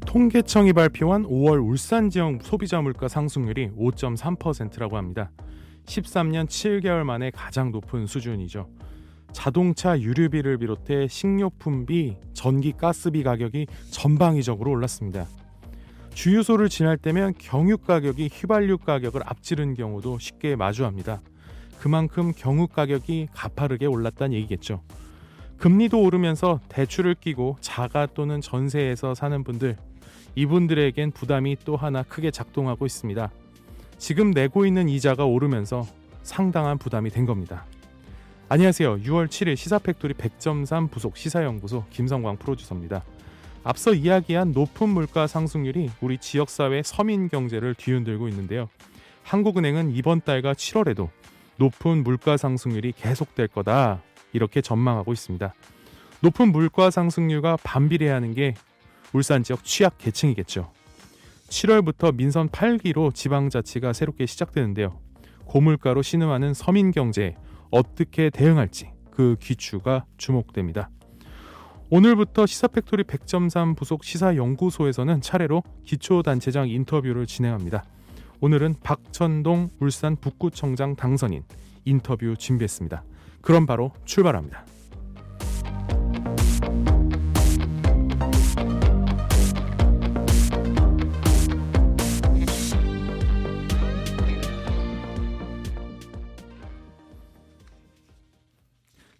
통계청이 발표한 5월 울산 지역 소비자 물가 상승률이 5.3%라고 합니다. 13년 7개월 만에 가장 높은 수준이죠. 자동차 유류비를 비롯해 식료품비, 전기, 가스비 가격이 전방위적으로 올랐습니다. 주유소를 지날 때면 경유 가격이 휘발유 가격을 앞지른 경우도 쉽게 마주합니다. 그만큼 경유 가격이 가파르게 올랐다는 얘기겠죠. 금리도 오르면서 대출을 끼고 자가 또는 전세에서 사는 분들, 이분들에겐 부담이 또 하나 크게 작동하고 있습니다. 지금 내고 있는 이자가 오르면서 상당한 부담이 된 겁니다. 안녕하세요. 6월 7일 시사팩토리 100.3 부속 시사연구소 김성광 프로듀서입니다. 앞서 이야기한 높은 물가 상승률이 우리 지역사회 서민 경제를 뒤흔들고 있는데요. 한국은행은 이번 달과 7월에도 높은 물가 상승률이 계속될 거다, 이렇게 전망하고 있습니다. 높은 물가 상승률과 반비례하는 게 울산 지역 취약 계층이겠죠. 7월부터 민선 8기로 지방자치가 새롭게 시작되는데요. 고물가로 신음하는 서민 경제에 어떻게 대응할지 그 귀추가 주목됩니다. 오늘부터 시사팩토리 100.3 부속 시사연구소에서는 차례로 기초단체장 인터뷰를 진행합니다. 오늘은 박천동 울산 북구청장 당선인 인터뷰 준비했습니다. 그럼 바로 출발합니다.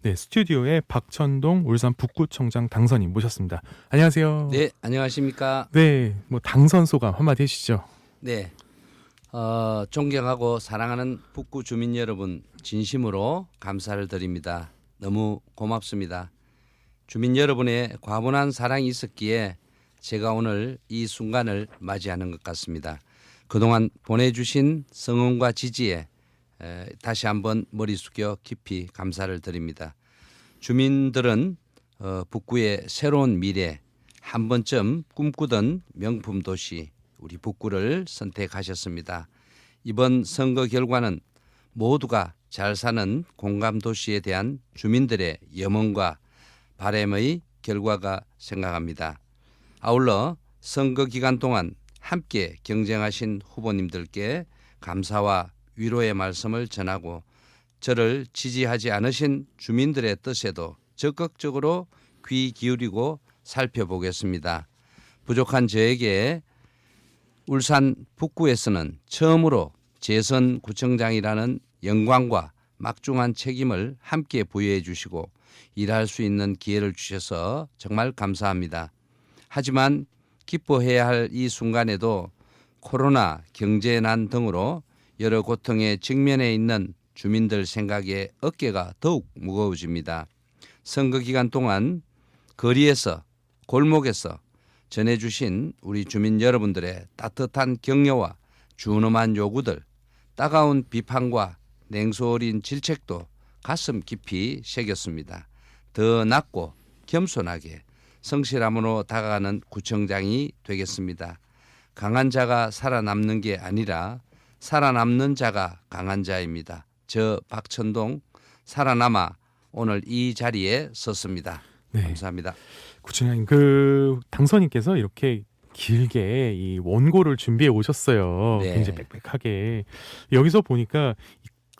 네, 스튜디오에 박천동 울산 북구청장 당선인 모셨습니다. 안녕하세요. 네, 안녕하십니까. 네, 당선 소감 한마디 해주시죠. 네, 존경하고 사랑하는 북구 주민 여러분, 진심으로 감사를 드립니다. 너무 고맙습니다. 주민 여러분의 과분한 사랑이 있었기에 제가 오늘 이 순간을 맞이하는 것 같습니다. 그동안 보내주신 성원과 지지에 다시 한번 머리 숙여 깊이 감사를 드립니다. 주민들은 북구의 새로운 미래, 한 번쯤 꿈꾸던 명품 도시 우리 북구를 선택하셨습니다. 이번 선거 결과는 모두가 잘 사는 공감 도시에 대한 주민들의 염원과 바람의 결과가 생각합니다. 아울러 선거 기간 동안 함께 경쟁하신 후보님들께 감사와 위로의 말씀을 전하고 저를 지지하지 않으신 주민들의 뜻에도 적극적으로 귀 기울이고 살펴보겠습니다. 부족한 저에게 울산 북구에서는 처음으로 재선 구청장이라는 영광과 막중한 책임을 함께 부여해 주시고 일할 수 있는 기회를 주셔서 정말 감사합니다. 하지만 기뻐해야 할 이 순간에도 코로나, 경제난 등으로 여러 고통에 직면해 있는 주민들 생각에 어깨가 더욱 무거워집니다. 선거 기간 동안 거리에서 골목에서 전해주신 우리 주민 여러분들의 따뜻한 격려와 준엄한 요구들, 따가운 비판과 냉소 어린 질책도 가슴 깊이 새겼습니다. 더 낮고 겸손하게 성실함으로 다가가는 구청장이 되겠습니다. 강한 자가 살아남는 게 아니라 살아남는 자가 강한 자입니다. 저 박천동 살아남아 오늘 이 자리에 섰습니다. 네. 감사합니다. 구청장님, 당선인께서 이렇게 길게 이 원고를 준비해 오셨어요. 네. 굉장히 빽빽하게. 여기서 보니까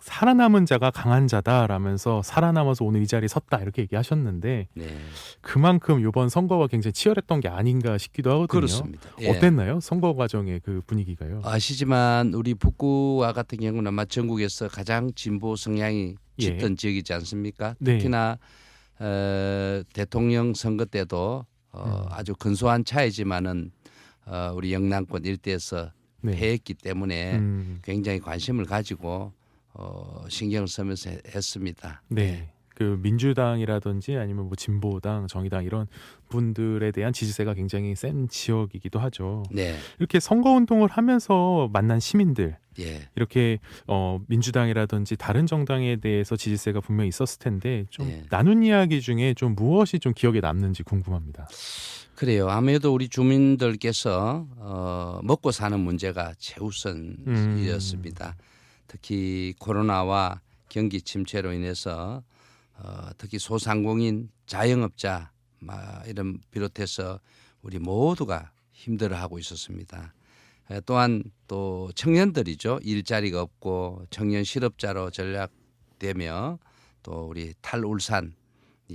살아남은 자가 강한 자다라면서 살아남아서 오늘 이 자리에 섰다, 이렇게 얘기하셨는데 네. 그만큼 이번 선거가 굉장히 치열했던 게 아닌가 싶기도 하거든요. 그렇습니다. 예. 어땠나요? 선거 과정의 그 분위기가요? 아시지만 우리 북구와 같은 경우는 아마 전국에서 가장 진보 성향이 짙은 지역이지 않습니까? 네. 특히나 대통령 선거 때도 아주 근소한 차이지만은 우리 영남권 일대에서 네. 패했기 때문에 굉장히 관심을 가지고 신경을 쓰면서 했습니다. 네. 그 민주당이라든지 아니면 진보당, 정의당 이런 분들에 대한 지지세가 굉장히 센 지역이기도 하죠. 네. 이렇게 선거운동을 하면서 만난 시민들, 예. 이렇게 민주당이라든지 다른 정당에 대해서 지지세가 분명히 있었을 텐데 좀 네. 나눈 이야기 중에 좀 무엇이 좀 기억에 남는지 궁금합니다. 그래요. 아무래도 우리 주민들께서 먹고 사는 문제가 최우선이었습니다. 특히 코로나와 경기 침체로 인해서 특히 소상공인, 자영업자 이런 비롯해서 우리 모두가 힘들어하고 있었습니다. 또한 또 청년들이죠. 일자리가 없고 청년 실업자로 전락되며 또 우리 탈울산이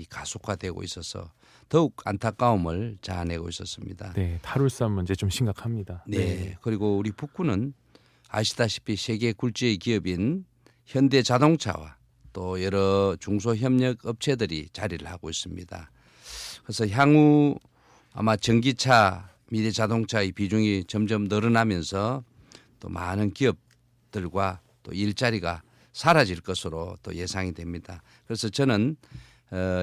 가속화되고 있어서 더욱 안타까움을 자아내고 있었습니다. 네, 탈울산 문제 좀 심각합니다. 네. 그리고 우리 북구는 아시다시피 세계 굴지의 기업인 현대자동차와 또 여러 중소협력 업체들이 자리를 하고 있습니다. 그래서 향후 아마 전기차, 미래자동차의 비중이 점점 늘어나면서 또 많은 기업들과 또 일자리가 사라질 것으로 또 예상이 됩니다. 그래서 저는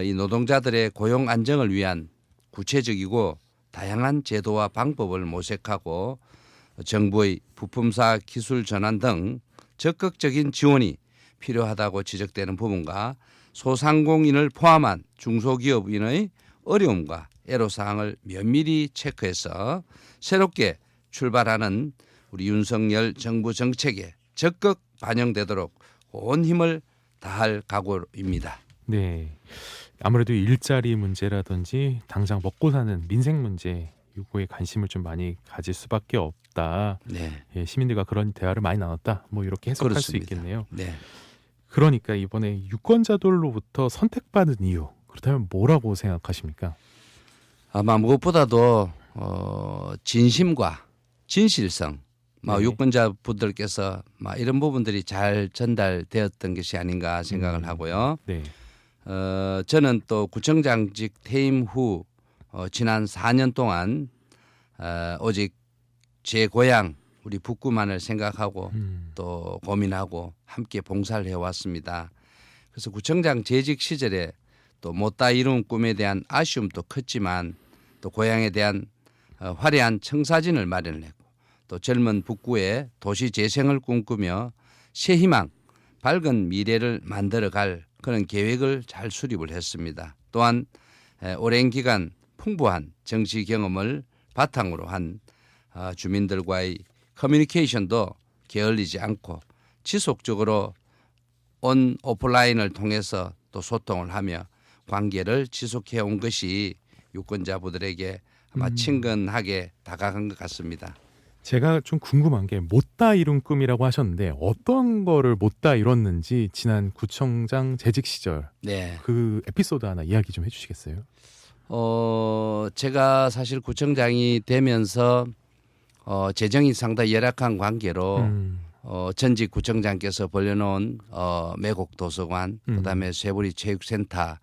이 노동자들의 고용 안정을 위한 구체적이고 다양한 제도와 방법을 모색하고 정부의 부품사 기술 전환 등 적극적인 지원이 필요하다고 지적되는 부분과 소상공인을 포함한 중소기업인의 어려움과 애로사항을 면밀히 체크해서 새롭게 출발하는 우리 윤석열 정부 정책에 적극 반영되도록 온 힘을 다할 각오입니다. 네, 아무래도 일자리 문제라든지 당장 먹고 사는 민생 문제 요거에 관심을 좀 많이 가질 수밖에 없다. 네, 예, 시민들과 그런 대화를 많이 나눴다. 뭐 이렇게 해석할 수 그렇습니다. 있겠네요. 네. 그러니까 이번에 유권자들로부터 선택받은 이유 그렇다면 뭐라고 생각하십니까? 아마 무엇보다도 진심과 진실성, 네. 유권자분들께서 이런 부분들이 잘 전달되었던 것이 아닌가 생각을 하고요. 네, 저는 또 구청장직 퇴임 후 지난 4년 동안 오직 제 고향 우리 북구만을 생각하고 또 고민하고 함께 봉사를 해왔습니다. 그래서 구청장 재직 시절에 또 못다 이룬 꿈에 대한 아쉬움도 컸지만 또 고향에 대한 화려한 청사진을 마련했고 또 젊은 북구의 도시 재생을 꿈꾸며 새 희망, 밝은 미래를 만들어갈 그런 계획을 잘 수립을 했습니다. 또한 오랜 기간 풍부한 정치 경험을 바탕으로 한 주민들과의 커뮤니케이션도 게을리지 않고 지속적으로 온 오프라인을 통해서 또 소통을 하며 관계를 지속해 온 것이 유권자분들에게 아마 친근하게 다가간 것 같습니다. 제가 좀 궁금한 게 못다 이룬 꿈이라고 하셨는데 어떤 거를 못다 이뤘는지 지난 구청장 재직 시절 네. 그 에피소드 하나 이야기 좀 해주시겠어요? 제가 사실 구청장이 되면서 재정이 상당히 열악한 관계로 전직 구청장께서 벌려놓은 매곡 도서관, 그다음에 쇠부리 체육센터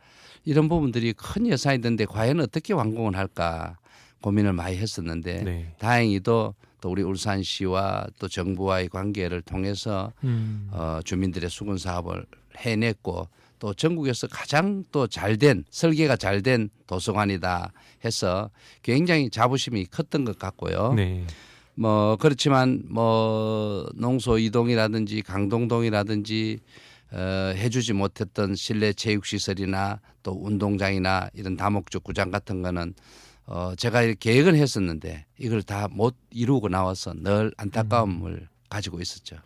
이런 부분들이 큰 예산이 드는데 과연 어떻게 완공을 할까 고민을 많이 했었는데 네. 다행히도 또 우리 울산시와 또 정부와의 관계를 통해서 주민들의 수군 사업을 해냈고 또 전국에서 가장 또 잘된 설계가 잘된 도서관이다 해서 굉장히 자부심이 컸던 것 같고요. 네. 그렇지만 농소 이동이라든지 강동동이라든지 해주지 못했던 실내 체육시설이나 또 운동장이나 이런 다목적 구장 같은 거는 제가 이렇게 계획을 했었는데 이걸 다 못 이루고 나와서 늘 안타까움을 가지고 있었죠.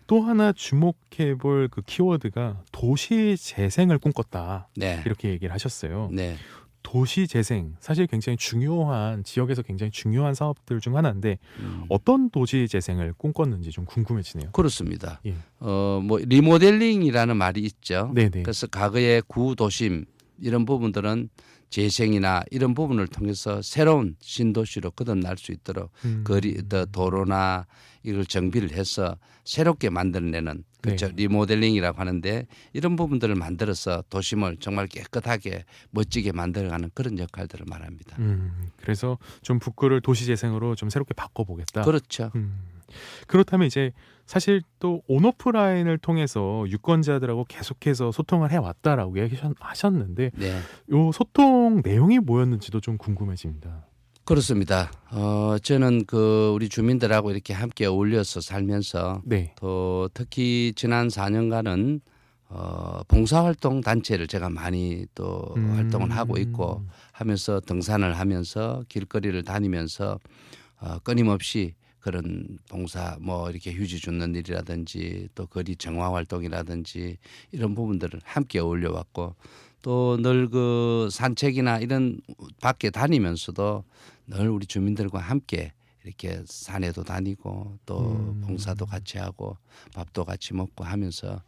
또 하나 주목해 볼 그 키워드가 도시 재생을 꿈꿨다. 네. 이렇게 얘기를 하셨어요. 네. 도시 재생 사실 굉장히 중요한 지역에서 굉장히 중요한 사업들 중 하나인데 어떤 도시 재생을 꿈꿨는지 좀 궁금해지네요. 그렇습니다. 예. 리모델링이라는 말이 있죠. 네네. 그래서 과거의 구도심 이런 부분들은 재생이나 이런 부분을 통해서 새로운 신도시로 거듭날 수 있도록 도로나 이걸 정비를 해서 새롭게 만들어내는 그렇죠. 네. 리모델링이라고 하는데 이런 부분들을 만들어서 도심을 정말 깨끗하게 멋지게 만들어가는 그런 역할들을 말합니다. 그래서 좀 북구를 도시 재생으로 좀 새롭게 바꿔보겠다. 그렇죠. 그렇다면 이제 사실 또 온오프라인을 통해서 유권자들하고 계속해서 소통을 해왔다라고 얘기하셨는데 네. 요 소통 내용이 뭐였는지도 좀 궁금해집니다. 그렇습니다. 저는 우리 주민들하고 이렇게 함께 어울려서 살면서 네. 또 특히 지난 4년간은 봉사활동 단체를 제가 많이 또 활동을 하고 있고 하면서 등산을 하면서 길거리를 다니면서 끊임없이 그런 봉사 이렇게 휴지 줍는 일이라든지 또 거리 정화 활동이라든지 이런 부분들을 함께 어울려 왔고 또 늘 산책이나 이런 밖에 다니면서도 늘 우리 주민들과 함께 이렇게 산에도 다니고 또 봉사도 같이 하고 밥도 같이 먹고 하면서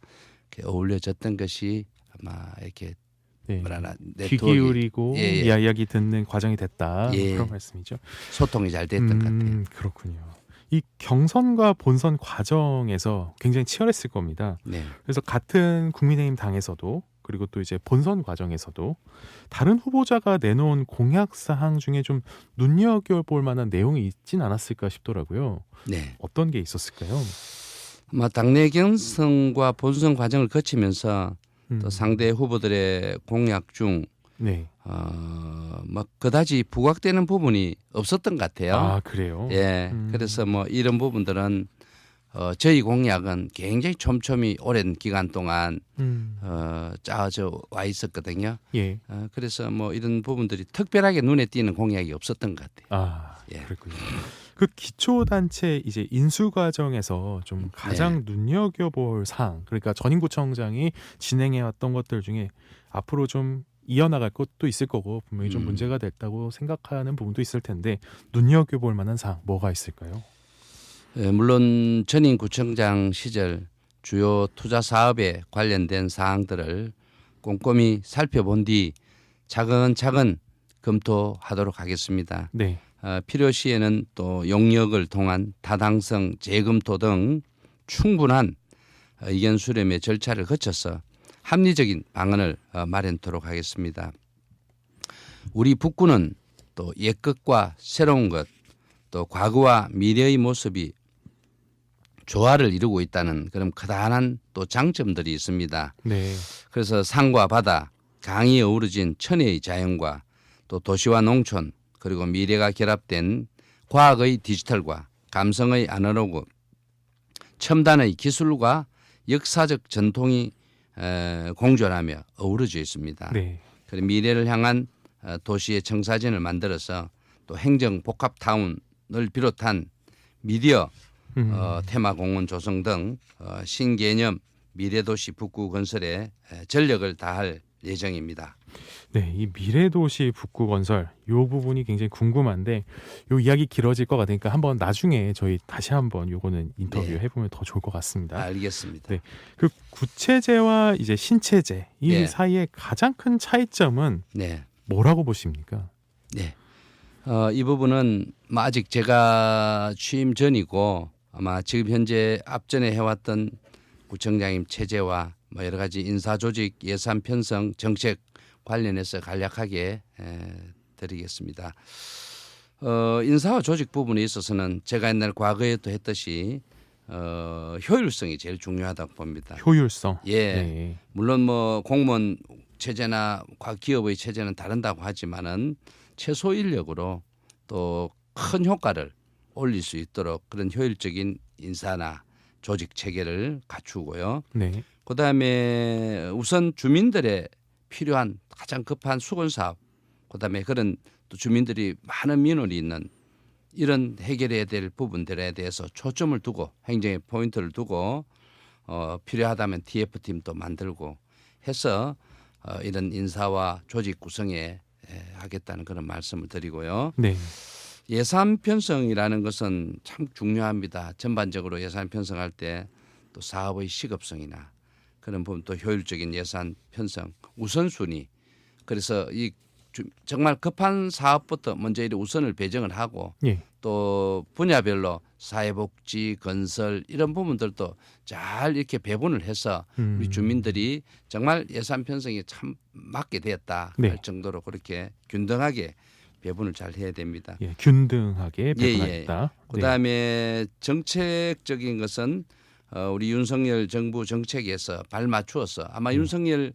이렇게 어울려졌던 것이 아마 이렇게 네. 뭐라나 귀 기울이고 예, 예. 이야기 듣는 과정이 됐다. 예. 그런 말씀이죠. 소통이 잘 됐던 것 같아요. 그렇군요. 이 경선과 본선 과정에서 굉장히 치열했을 겁니다. 네. 그래서 같은 국민의힘 당에서도 그리고 또 이제 본선 과정에서도 다른 후보자가 내놓은 공약 사항 중에 좀 눈여겨볼 만한 내용이 있진 않았을까 싶더라고요. 네. 어떤 게 있었을까요? 아마 당내 경선과 본선 과정을 거치면서 또 상대 후보들의 공약 중 네. 뭐 그다지 부각되는 부분이 없었던 것 같아요. 아, 그래요? 예. 그래서 뭐 이런 부분들은 저희 공약은 굉장히 촘촘히 오랜 기간 동안 짜져 와 있었거든요. 예. 그래서 뭐 이런 부분들이 특별하게 눈에 띄는 공약이 없었던 것 같아요. 아, 예. 그렇군요. 그 기초단체 이제 인수 과정에서 좀 가장 눈여겨볼 사항, 그러니까 전인구청장이 진행해왔던 것들 중에 앞으로 좀 이어나갈 것도 있을 거고 분명히 좀 문제가 됐다고 생각하는 부분도 있을 텐데 눈여겨볼 만한 사항 뭐가 있을까요? 예, 물론 전임 구청장 시절 주요 투자 사업에 관련된 사항들을 꼼꼼히 살펴본 뒤 차근차근 검토하도록 하겠습니다. 네. 필요시에는 또 용역을 통한 타당성 재검토 등 충분한 의견 수렴의 절차를 거쳐서 합리적인 방안을 마련토록 하겠습니다. 우리 북구는 또 옛것과 새로운 것, 또 과거와 미래의 모습이 조화를 이루고 있다는 그런 커다란 또 장점들이 있습니다. 네. 그래서 산과 바다, 강이 어우러진 천혜의 자연과 또 도시와 농촌 그리고 미래가 결합된 과학의 디지털과 감성의 아날로그, 첨단의 기술과 역사적 전통이 공존하며 어우러져 있습니다. 네. 그리고 미래를 향한 도시의 청사진을 만들어서 또 행정 복합타운을 비롯한 미디어 테마공원 조성 등 신개념 미래도시 북구 건설에 전력을 다할 예정입니다. 네, 이 미래도시 북구 건설 이 부분이 굉장히 궁금한데 이 이야기 길어질 것 같으니까 한번 나중에 저희 다시 한번 요거는 인터뷰 네. 해보면 더 좋을 것 같습니다. 알겠습니다. 네. 그 구체제와 이제 신체제 이 네. 사이의 가장 큰 차이점은 네. 뭐라고 보십니까? 네. 이 부분은 뭐 아직 제가 취임 전이고 아마 지금 현재 앞전에 해왔던 구청장님 체제와 뭐 여러 가지 인사조직 예산 편성 정책 관련해서 간략하게 드리겠습니다. 인사와 조직 부분에 있어서는 제가 옛날 과거에도 했듯이 효율성이 제일 중요하다고 봅니다. 효율성. 예. 네. 물론 뭐 공무원 체제나 기업의 체제는 다른다고 하지만은 최소 인력으로 또 큰 효과를 올릴 수 있도록 그런 효율적인 인사나 조직 체계를 갖추고요. 네. 그다음에 우선 주민들의 필요한 가장 급한 수건 사업, 그다음에 그런 또 주민들이 많은 민원이 있는 이런 해결해야 될 부분들에 대해서 초점을 두고 행정의 포인트를 두고 필요하다면 TF팀도 만들고 해서 이런 인사와 조직 구성에 하겠다는 그런 말씀을 드리고요. 네. 예산 편성이라는 것은 참 중요합니다. 전반적으로 예산 편성할 때 또 사업의 시급성이나 그런 부분 또 효율적인 예산 편성 우선순위. 그래서 이 정말 급한 사업부터 먼저 이 우선을 배정을 하고 예. 또 분야별로 사회복지, 건설 이런 부분들도 잘 이렇게 배분을 해서 우리 주민들이 정말 예산 편성이 참 맞게 되었다 네. 할 정도로 그렇게 균등하게 배분을 잘 해야 됩니다. 예. 균등하게 배분하겠다. 네. 그다음에 정책적인 것은 우리 윤석열 정부 정책에서 발맞추어서 아마 윤석열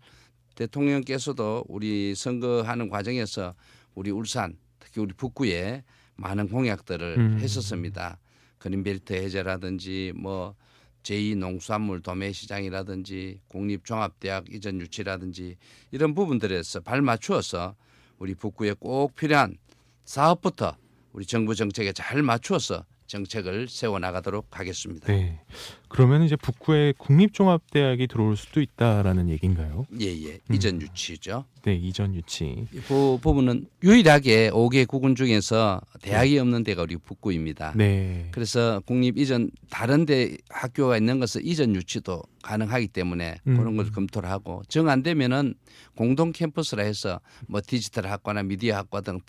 대통령께서도 우리 선거하는 과정에서 우리 울산 특히 우리 북구에 많은 공약들을 했었습니다. 그린벨트 해제라든지 뭐 제2농수산물 도매시장이라든지 국립종합대학 이전 유치라든지 이런 부분들에서 발맞추어서 우리 북구에 꼭 필요한 사업부터 우리 정부 정책에 잘 맞추어서 정책을 세워 나가도록 하겠습니다. 네. 그러면 이제 북구에 국립종합대학이 들어올 수도 있다라는 얘기인가요? 예예. 이전 유치죠. 네, 이전 유치. 그 부분은 유일하게 5개 구군 중에서 대학이 없는 데가 우리 북구입니다. 네. 그래서 국립 이전 다른 데 학교가 있는 것은 이전 유치도 가능하기 때문에 그런 걸 검토를 하고 정 안 되면은 공동 캠퍼스라 해서 뭐 디지털 학과나 미디어 학과 등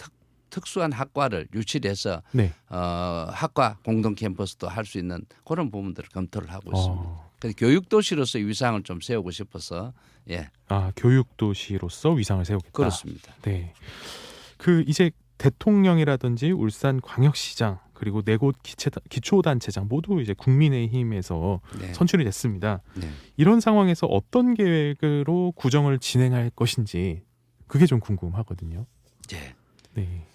특수한 학과를 유치를 해서 네. 학과 공동 캠퍼스도 할 수 있는 그런 부분들을 검토를 하고 있습니다. 그래서 교육 도시로서 위상을 좀 세우고 싶어서 예. 아, 교육 도시로서 위상을 세우겠다. 그렇습니다. 네. 그 이제 대통령이라든지 울산 광역시장 그리고 네 곳 기초단체장 모두 이제 국민의힘에서 네. 선출이 됐습니다. 네. 이런 상황에서 어떤 계획으로 구정을 진행할 것인지 그게 좀 궁금하거든요. 예. 네.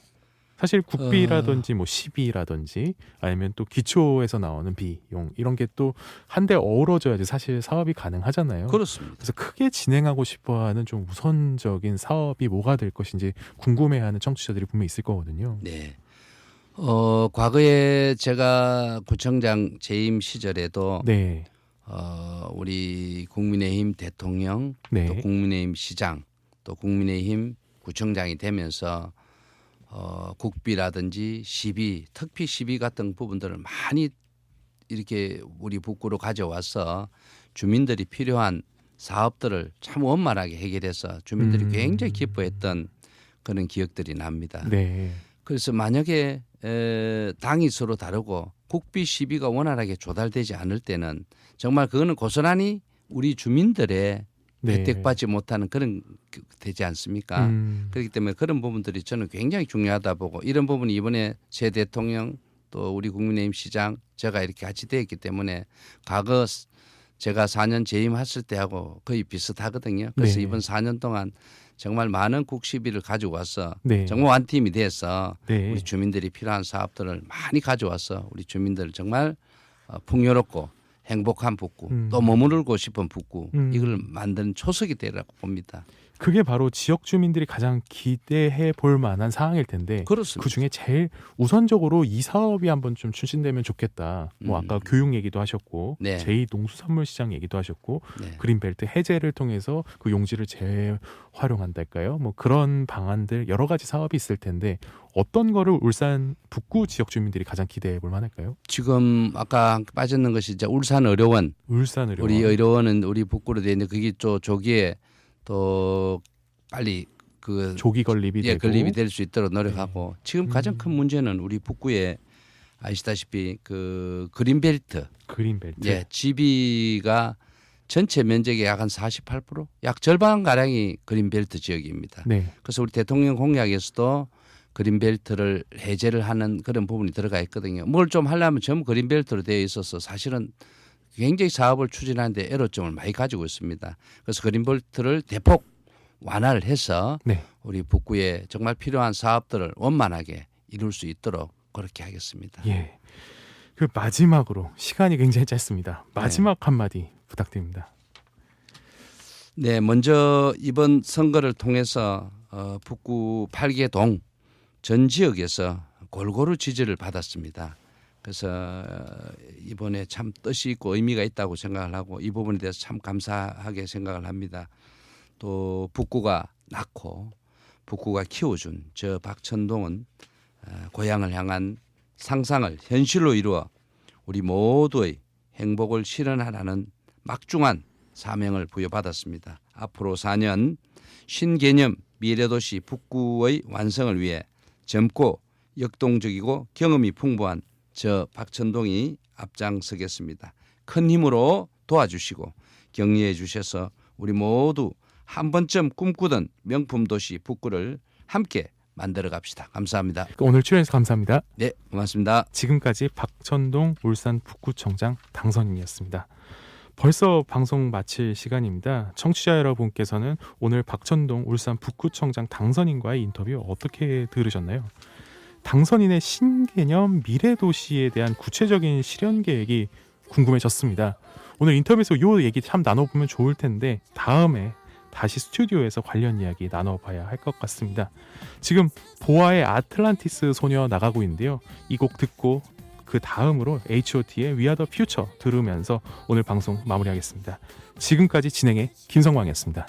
사실 국비라든지 뭐 시비라든지 아니면 또 기초에서 나오는 비용 이런 게 또 한데 어우러져야지 사실 사업이 가능하잖아요. 그렇습니다. 그래서 크게 진행하고 싶어하는 좀 우선적인 사업이 뭐가 될 것인지 궁금해하는 청취자들이 분명히 있을 거거든요. 네. 과거에 제가 구청장 재임 시절에도 네, 우리 국민의힘 대통령 네, 또 국민의힘 시장 또 국민의힘 구청장이 되면서 국비라든지 시비, 특히 시비 같은 부분들을 많이 이렇게 우리 북구로 가져와서 주민들이 필요한 사업들을 참 원만하게 해결해서 주민들이 굉장히 기뻐했던 그런 기억들이 납니다. 네, 그래서 만약에 당이 서로 다르고 국비 시비가 원활하게 조달되지 않을 때는 정말 그거는 고스란히 우리 주민들의 네. 혜택받지 못하는 그런 되지 않습니까? 그렇기 때문에 그런 부분들이 저는 굉장히 중요하다 보고 이런 부분이 이번에 새 대통령 또 우리 국민의힘 시장 제가 이렇게 같이 되었기 때문에 과거 제가 4년 재임했을 때하고 거의 비슷하거든요. 그래서 네. 이번 4년 동안 정말 많은 국시비를 가지고 와서 네. 정말 완팀이 돼서 네. 우리 주민들이 필요한 사업들을 많이 가져와서 우리 주민들을 정말 풍요롭고 행복한 북구 또 머무르고 싶은 북구 이걸 만드는 초석이 되라고 봅니다. 그게 바로 지역 주민들이 가장 기대해 볼 만한 사항일 텐데 그렇습니다. 그 중에 제일 우선적으로 이 사업이 한번 좀 추진되면 좋겠다. 뭐 아까 교육 얘기도 하셨고 네. 제2농수산물시장 얘기도 하셨고 네. 그린벨트 해제를 통해서 그 용지를 재활용한달까요? 뭐 그런 방안들 여러 가지 사업이 있을 텐데 어떤 거를 울산 북구 지역 주민들이 가장 기대해 볼 만할까요? 지금 아까 빠졌는 것이 이제 울산 의료원. 울산 의료원. 우리 의료원은 우리 북구로 되어 있는데 그게 또 조기에 또 빨리 그 조기 건립이 되고 건립이 될 수 있도록 노력하고 지금 가장 큰 문제는 우리 북구에 아시다시피 그 그린벨트 그린벨트. GB가 전체 면적의 약 한 48%, 약 절반 가량이 그린벨트 지역입니다. 네. 그래서 우리 대통령 공약에서도 그린벨트를 해제를 하는 그런 부분이 들어가 있거든요. 뭘 좀 하려면 전부 그린벨트로 되어 있어서 사실은 굉장히 사업을 추진하는데 애로점을 많이 가지고 있습니다. 그래서 그린벨트를 대폭 완화를 해서 네. 우리 북구에 정말 필요한 사업들을 원만하게 이룰 수 있도록 그렇게 하겠습니다. 예. 그 마지막으로 시간이 굉장히 짧습니다. 마지막 한마디 부탁드립니다. 네, 먼저 이번 선거를 통해서 북구 8개 동 전 지역에서 골고루 지지를 받았습니다. 그래서 이번에 참 뜻이 있고 의미가 있다고 생각을 하고 이 부분에 대해서 참 감사하게 생각을 합니다. 또 북구가 낳고 북구가 키워준 저 박천동은 고향을 향한 상상을 현실로 이루어 우리 모두의 행복을 실현하라는 막중한 사명을 부여받았습니다. 앞으로 4년 신개념 미래도시 북구의 완성을 위해 젊고 역동적이고 경험이 풍부한 저 박천동이 앞장서겠습니다. 큰 힘으로 도와주시고 격려해 주셔서 우리 모두 한 번쯤 꿈꾸던 명품 도시 북구를 함께 만들어 갑시다. 감사합니다. 오늘 출연해서 감사합니다. 네, 고맙습니다. 지금까지 박천동 울산 북구청장 당선인이었습니다. 벌써 방송 마칠 시간입니다. 청취자 여러분께서는 오늘 박천동 울산 북구청장 당선인과의 인터뷰 어떻게 들으셨나요? 당선인의 신개념 미래도시에 대한 구체적인 실현 계획이 궁금해졌습니다. 오늘 인터뷰에서 이 얘기 참 나눠보면 좋을 텐데 다음에 다시 스튜디오에서 관련 이야기 나눠봐야 할 것 같습니다. 지금 보아의 아틀란티스 소녀 나가고 있는데요. 이 곡 듣고 그 다음으로 H.O.T의 We Are The Future 들으면서 오늘 방송 마무리하겠습니다. 지금까지 진행의 김성광이었습니다.